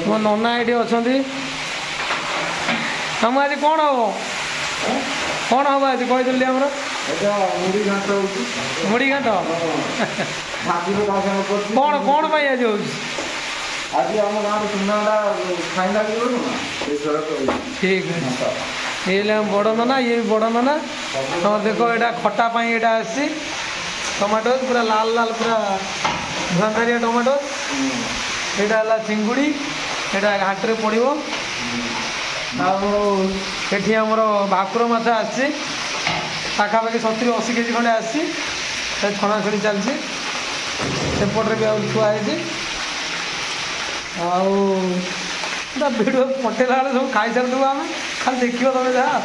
मो नना ये अच्छा हम आज कौन हम कौन हम आज कहीदि आमर मुड़ी घाट कौन कौन आज हो आज आम गाँव चुनाटा फाइनाल ठीक है ये बड़ नना ये भी बड़ नना और देखो यहाँ खटा यहाँ आसी टमाटो पूरा लाल लाल पूरा धुआंधारिया टमाटो यहाँ है चिंगुड़ी यहाँ घाट में पड़ो आठी आमर भाकुर माछ आसी पाखापाखि 70-80 केजी खंडे आसी छणाछुणी चलती सेपटे भी आुआई भिडियो पटेला सब खाई सारी आम खाली देख तुम जहाँ